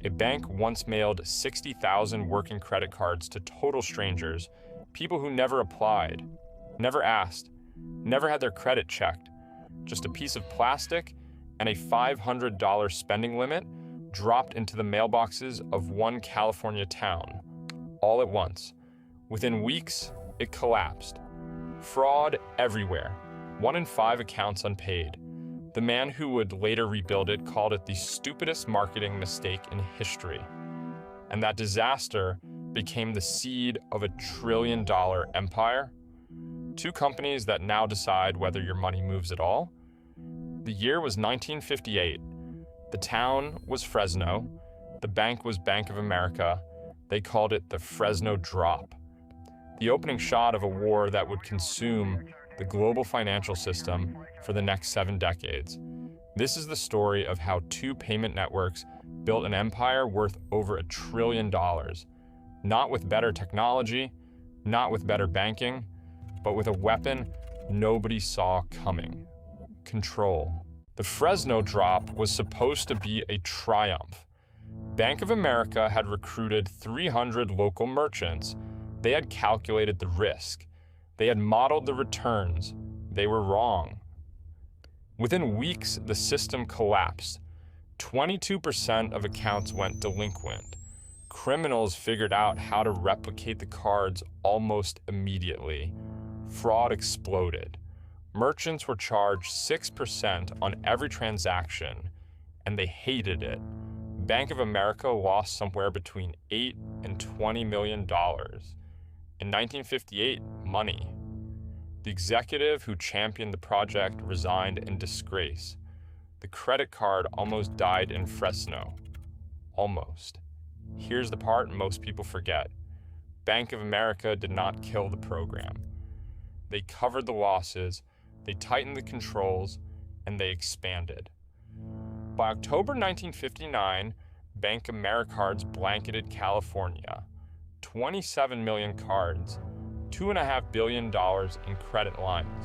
A bank once mailed 60,000 working credit cards to total strangers, people who never applied, never asked, never had their credit checked. Just a piece of plastic and a $500 spending limit dropped into the mailboxes of one California town, all at once. Within weeks, it collapsed. Fraud everywhere. 1 in 5 accounts unpaid. The man who would later rebuild it called it the stupidest marketing mistake in history. And that disaster became the seed of a trillion-dollar empire. 2 companies that now decide whether your money moves at all. The year was 1958. The town was Fresno. The bank was Bank of America. They called it the Fresno Drop. The opening shot of a war that would consume the global financial system for the next 7 decades. This is the story of how 2 payment networks built an empire worth over $1 trillion. Not with better technology, not with better banking, but with a weapon nobody saw coming: control. The Fresno Drop was supposed to be a triumph. Bank of America had recruited 300 local merchants. They had calculated the risk. They had modeled the returns. They were wrong. Within weeks, the system collapsed. 22% of accounts went delinquent. Criminals figured out how to replicate the cards almost immediately. Fraud exploded. Merchants were charged 6% on every transaction, and they hated it. Bank of America lost somewhere between $8 and $20 million. In 1958, money. The executive who championed the project resigned in disgrace. The credit card almost died in Fresno. Almost. Here's the part most people forget. Bank of America did not kill the program. They covered the losses, they tightened the controls, and they expanded. By October 1959, Bank of Mastercard's blanketed California. 27 million cards, $2.5 billion in credit lines.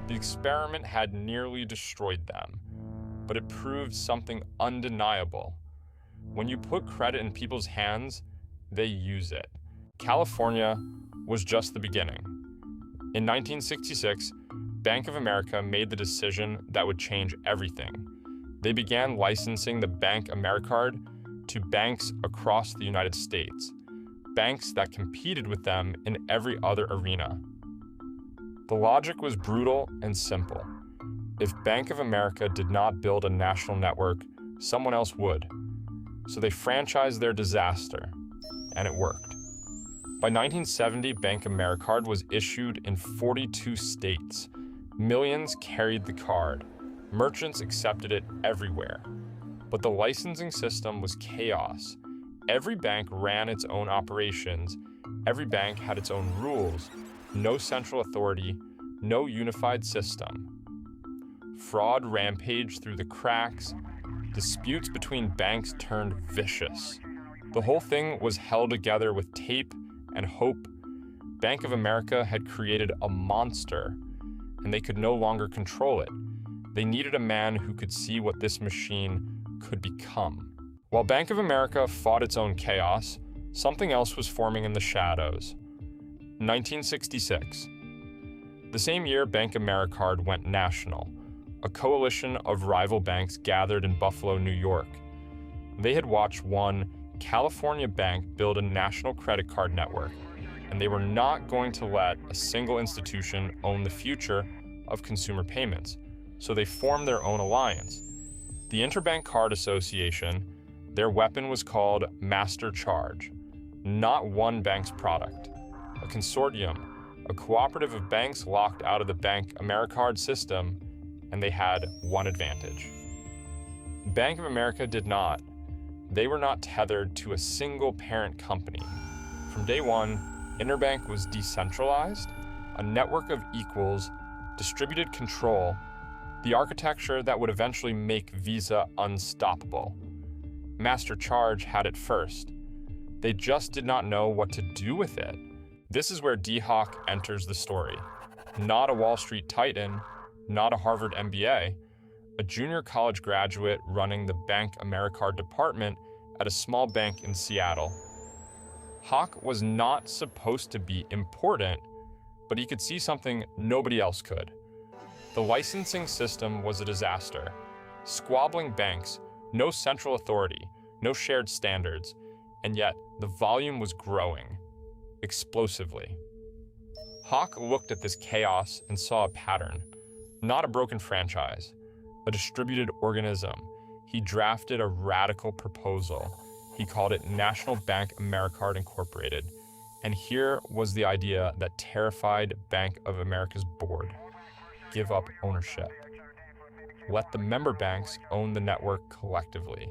The experiment had nearly destroyed them, but it proved something undeniable. When you put credit in people's hands, they use it. California was just the beginning. In 1966, Bank of America made the decision that would change everything. They began licensing the Bank Mastercard to banks across the United States, banks that competed with them in every other arena. The logic was brutal and simple. If Bank of America did not build a national network, someone else would. So they franchised their disaster, and it worked. By 1970, Bank of Mastercard was issued in 42 states. Millions carried the card. Merchants accepted it everywhere. But the licensing system was chaos. Every bank ran its own operations. Every bank had its own rules. No central authority, no unified system. Fraud rampaged through the cracks. Disputes between banks turned vicious. The whole thing was held together with tape and hope. Bank of America had created a monster, and they could no longer control it. They needed a man who could see what this machine could become. While Bank of America fought its own chaos, something else was forming in the shadows. 1966. The same year, Bank of Mastercard went national. A coalition of rival banks gathered in Buffalo, New York. They had watched one California bank build a national credit card network, and they were not going to let a single institution own the future of consumer payments, so they formed their own alliance. The Interbank Card Association, their weapon was called Master Charge, not one bank's product. A consortium, a cooperative of banks locked out of the Bank Mastercard system, and they had one advantage. Bank of America did not. They were not tethered to a single parent company. From day one, Interbank was decentralized, a network of equals, distributed control, the architecture that would eventually make Visa unstoppable. Master Charge had it first. They just did not know what to do with it. This is where Dee Hock enters the story. Not a Wall Street titan, not a Harvard MBA, a junior college graduate running the Bank Mastercard department at a small bank in Seattle. Hock was not supposed to be important, but he could see something nobody else could. The licensing system was a disaster. Squabbling banks, no central authority, no shared standards, and yet the volume was growing, explosively. Hock looked at this chaos and saw a pattern, not a broken franchise, a distributed organism. He drafted a radical proposal. He called it National Bank Mastercard Incorporated. And here was the idea that terrified Bank of America's board. Give up ownership. Let the member banks own the network collectively.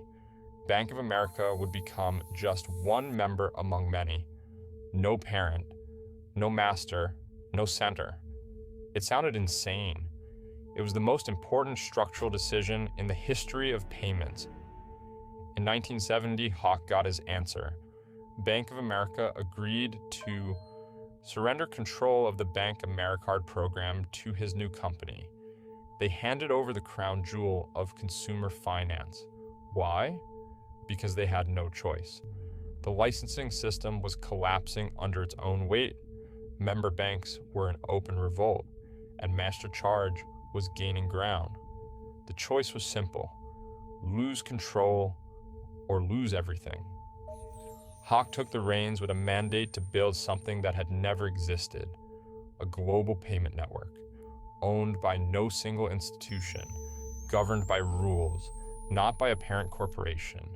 Bank of America would become just one member among many. No parent, no master, no center. It sounded insane. It was the most important structural decision in the history of payments. In 1970, Hock got his answer. Bank of America agreed to surrender control of the Bank of Mastercard program to his new company. They handed over the crown jewel of consumer finance. Why? Because they had no choice. The licensing system was collapsing under its own weight. Member banks were in open revolt, and Mastercard was gaining ground. The choice was simple: lose control or lose everything. Hock took the reins with a mandate to build something that had never existed, a global payment network, owned by no single institution, governed by rules, not by a parent corporation.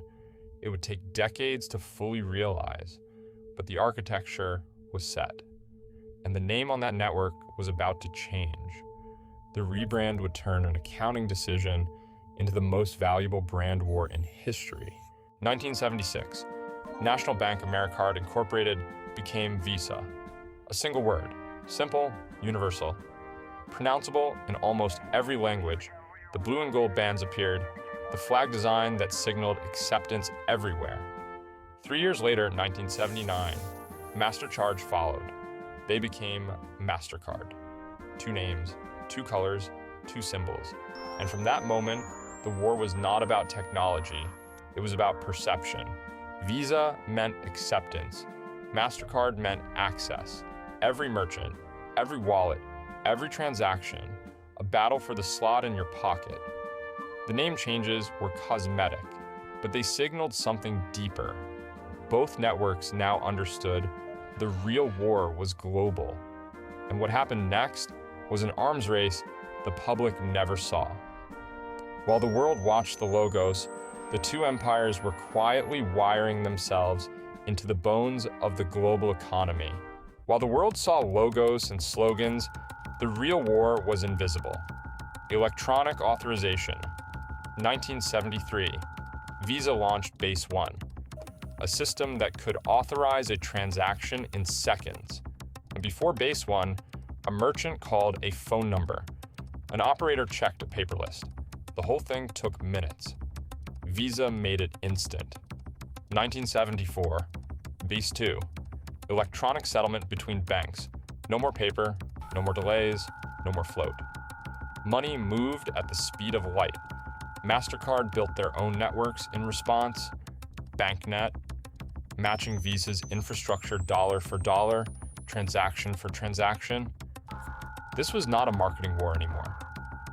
It would take decades to fully realize, but the architecture was set, and the name on that network was about to change. The rebrand would turn an accounting decision into the most valuable brand war in history. 1976, National Bank of Mastercard Incorporated became Visa. A single word, simple, universal, pronounceable in almost every language. The blue and gold bands appeared, the flag design that signaled acceptance everywhere. 3 years later, 1979, Mastercard followed. They became Mastercard. 2 names, 2 colors, 2 symbols. And from that moment, the war was not about technology, it was about perception. Visa meant acceptance. Mastercard meant access. Every merchant, every wallet, every transaction, a battle for the slot in your pocket. The name changes were cosmetic, but they signaled something deeper. Both networks now understood the real war was global, and what happened next was an arms race the public never saw. While the world watched the logos, the two empires were quietly wiring themselves into the bones of the global economy. While the world saw logos and slogans, the real war was invisible. Electronic authorization. 1973, Visa launched Base 1, a system that could authorize a transaction in seconds. And before Base 1, a merchant called a phone number. An operator checked a paper list. The whole thing took minutes. Visa made it instant. 1974, Base 2, electronic settlement between banks. No more paper, no more delays, no more float. Money moved at the speed of light. Mastercard built their own networks in response. BankNet, matching Visa's infrastructure dollar for dollar, transaction for transaction. This was not a marketing war anymore.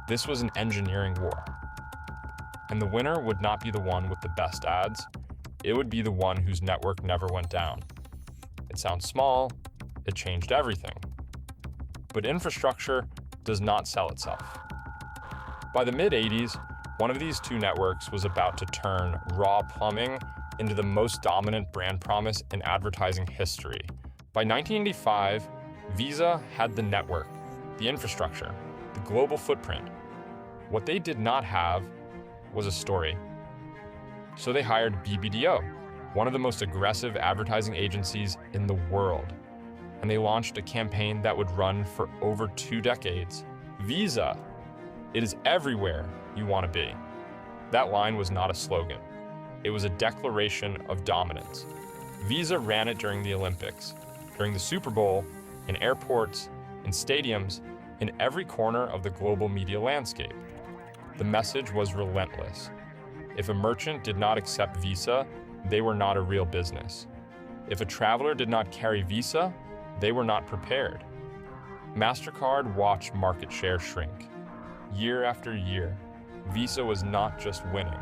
This was an engineering war. And the winner would not be the one with the best ads. It would be the one whose network never went down. It sounds small, it changed everything. But infrastructure does not sell itself. By the mid-'80s, one of these two networks was about to turn raw plumbing into the most dominant brand promise in advertising history. By 1985, Visa had the network, the infrastructure, the global footprint. What they did not have was a story. So they hired BBDO, one of the most aggressive advertising agencies in the world. And they launched a campaign that would run for over 2 decades. Visa, it is everywhere you want to be. That line was not a slogan. It was a declaration of dominance. Visa ran it during the Olympics, during the Super Bowl, in airports, in stadiums, in every corner of the global media landscape. The message was relentless. If a merchant did not accept Visa, they were not a real business. If a traveler did not carry Visa, they were not prepared. Mastercard watched market share shrink. Year after year, Visa was not just winning.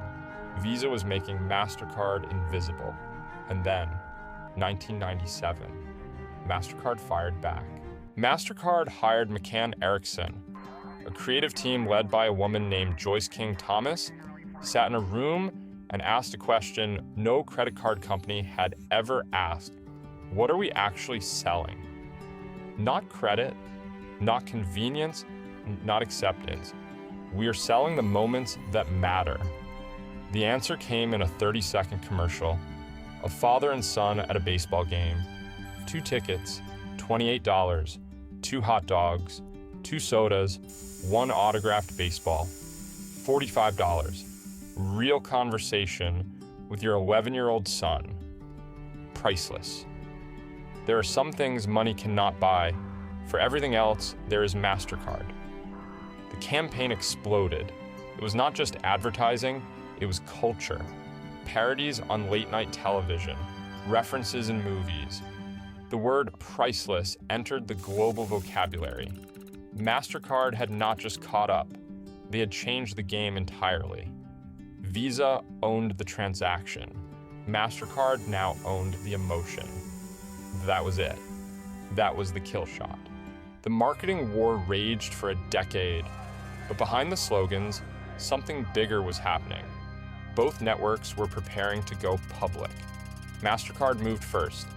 Visa was making Mastercard invisible. And then, 1997, Mastercard fired back. Mastercard hired McCann Erickson. A creative team led by a woman named Joyce King Thomas sat in a room and asked a question no credit card company had ever asked. What are we actually selling? Not credit, not convenience, not acceptance. We are selling the moments that matter. The answer came in a 30-second commercial. A father and son at a baseball game. 2 tickets, $28, 2 hot dogs, 2 sodas, 1 autographed baseball, $45. Real conversation with your 11-year-old son. Priceless. There are some things money cannot buy. For everything else, there is Mastercard. The campaign exploded. It was not just advertising, it was culture. Parodies on late-night television, references in movies. The word priceless entered the global vocabulary. Mastercard had not just caught up, they had changed the game entirely. Visa owned the transaction. Mastercard now owned the emotion. That was it. That was the kill shot. The marketing war raged for a decade, but behind the slogans, something bigger was happening. Both networks were preparing to go public. Mastercard moved first,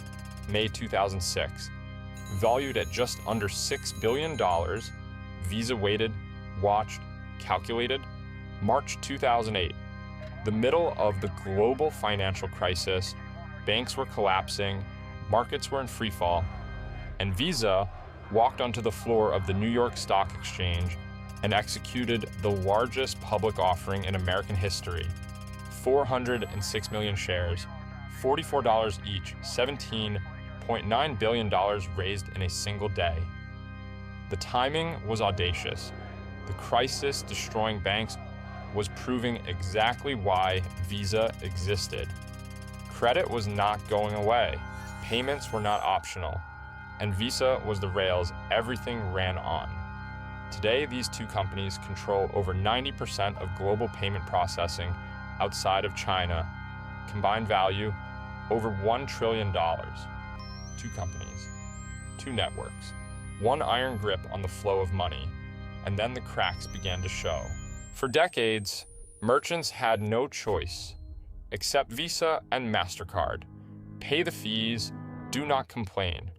May 2006. Valued at just under $6 billion, Visa waited, watched, calculated. March 2008, the middle of the global financial crisis, banks were collapsing, markets were in freefall, and Visa walked onto the floor of the New York Stock Exchange and executed the largest public offering in American history. 406 million shares, $44 each, $17.9 billion raised in a single day. The timing was audacious. The crisis destroying banks was proving exactly why Visa existed. Credit was not going away. Payments were not optional. And Visa was the rails everything ran on. Today, these two companies control over 90% of global payment processing outside of China. Combined value, over $1 trillion. 2 companies, 2 networks, 1 iron grip on the flow of money, and then the cracks began to show. For decades, merchants had no choice except Visa and Mastercard. Pay the fees, do not complain.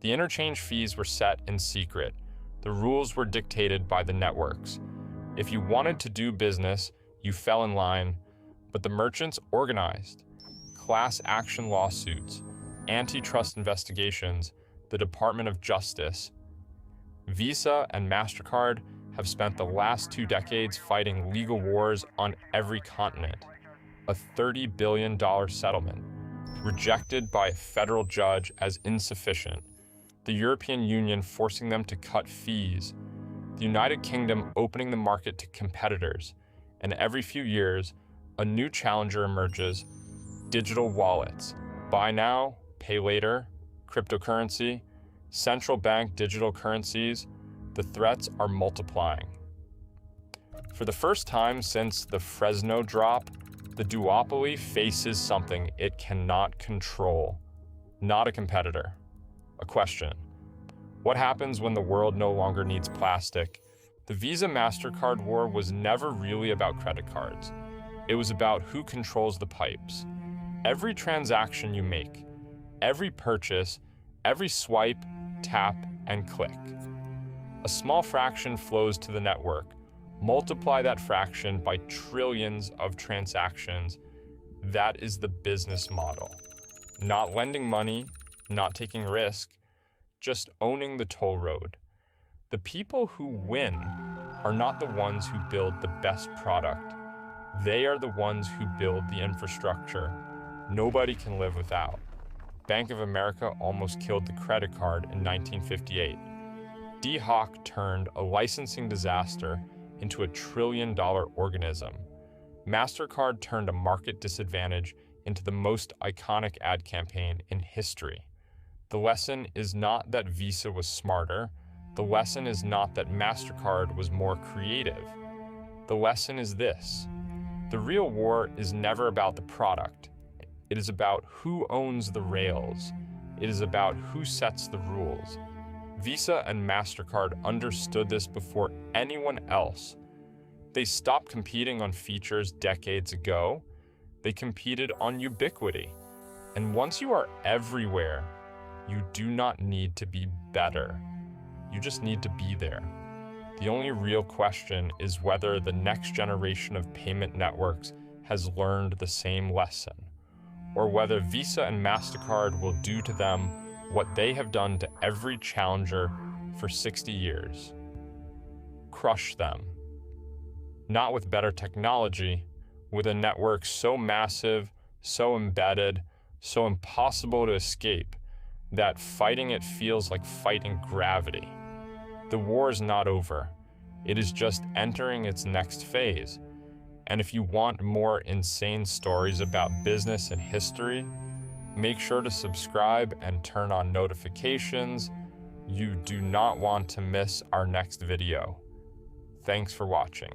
The interchange fees were set in secret. The rules were dictated by the networks. If you wanted to do business, you fell in line, but the merchants organized. Class action lawsuits, antitrust investigations, the Department of Justice. Visa and Mastercard have spent the last 2 decades fighting legal wars on every continent. A $30 billion settlement, rejected by a federal judge as insufficient. The European Union forcing them to cut fees. The United Kingdom opening the market to competitors. And every few years, a new challenger emerges: digital wallets, buy now, pay later, cryptocurrency, central bank digital currencies. The threats are multiplying. For the first time since the Fresno Drop, the duopoly faces something it cannot control. Not a competitor. A question. What happens when the world no longer needs plastic? The Visa-Mastercard war was never really about credit cards. It was about who controls the pipes. Every transaction you make, every purchase, every swipe, tap, and click. A small fraction flows to the network. Multiply that fraction by trillions of transactions. That is the business model. Not lending money, not taking risk, just owning the toll road. The people who win are not the ones who build the best product. They are the ones who build the infrastructure nobody can live without. Bank of America almost killed the credit card in 1958. Dee Hock turned a licensing disaster into a $1 trillion organism. Mastercard turned a market disadvantage into the most iconic ad campaign in history. The lesson is not that Visa was smarter. The lesson is not that MasterCard was more creative. The lesson is this: the real war is never about the product. It is about who owns the rails. It is about who sets the rules. Visa and MasterCard understood this before anyone else. They stopped competing on features decades ago. They competed on ubiquity. And once you are everywhere, you do not need to be better. You just need to be there. The only real question is whether the next generation of payment networks has learned the same lesson, or whether Visa and MasterCard will do to them what they have done to every challenger for 60 years. Crush them. Not with better technology, with a network so massive, so embedded, so impossible to escape, that fighting it feels like fighting gravity. The war is not over. It is just entering its next phase. And if you want more insane stories about business and history, make sure to subscribe and turn on notifications. You do not want to miss our next video. Thanks for watching.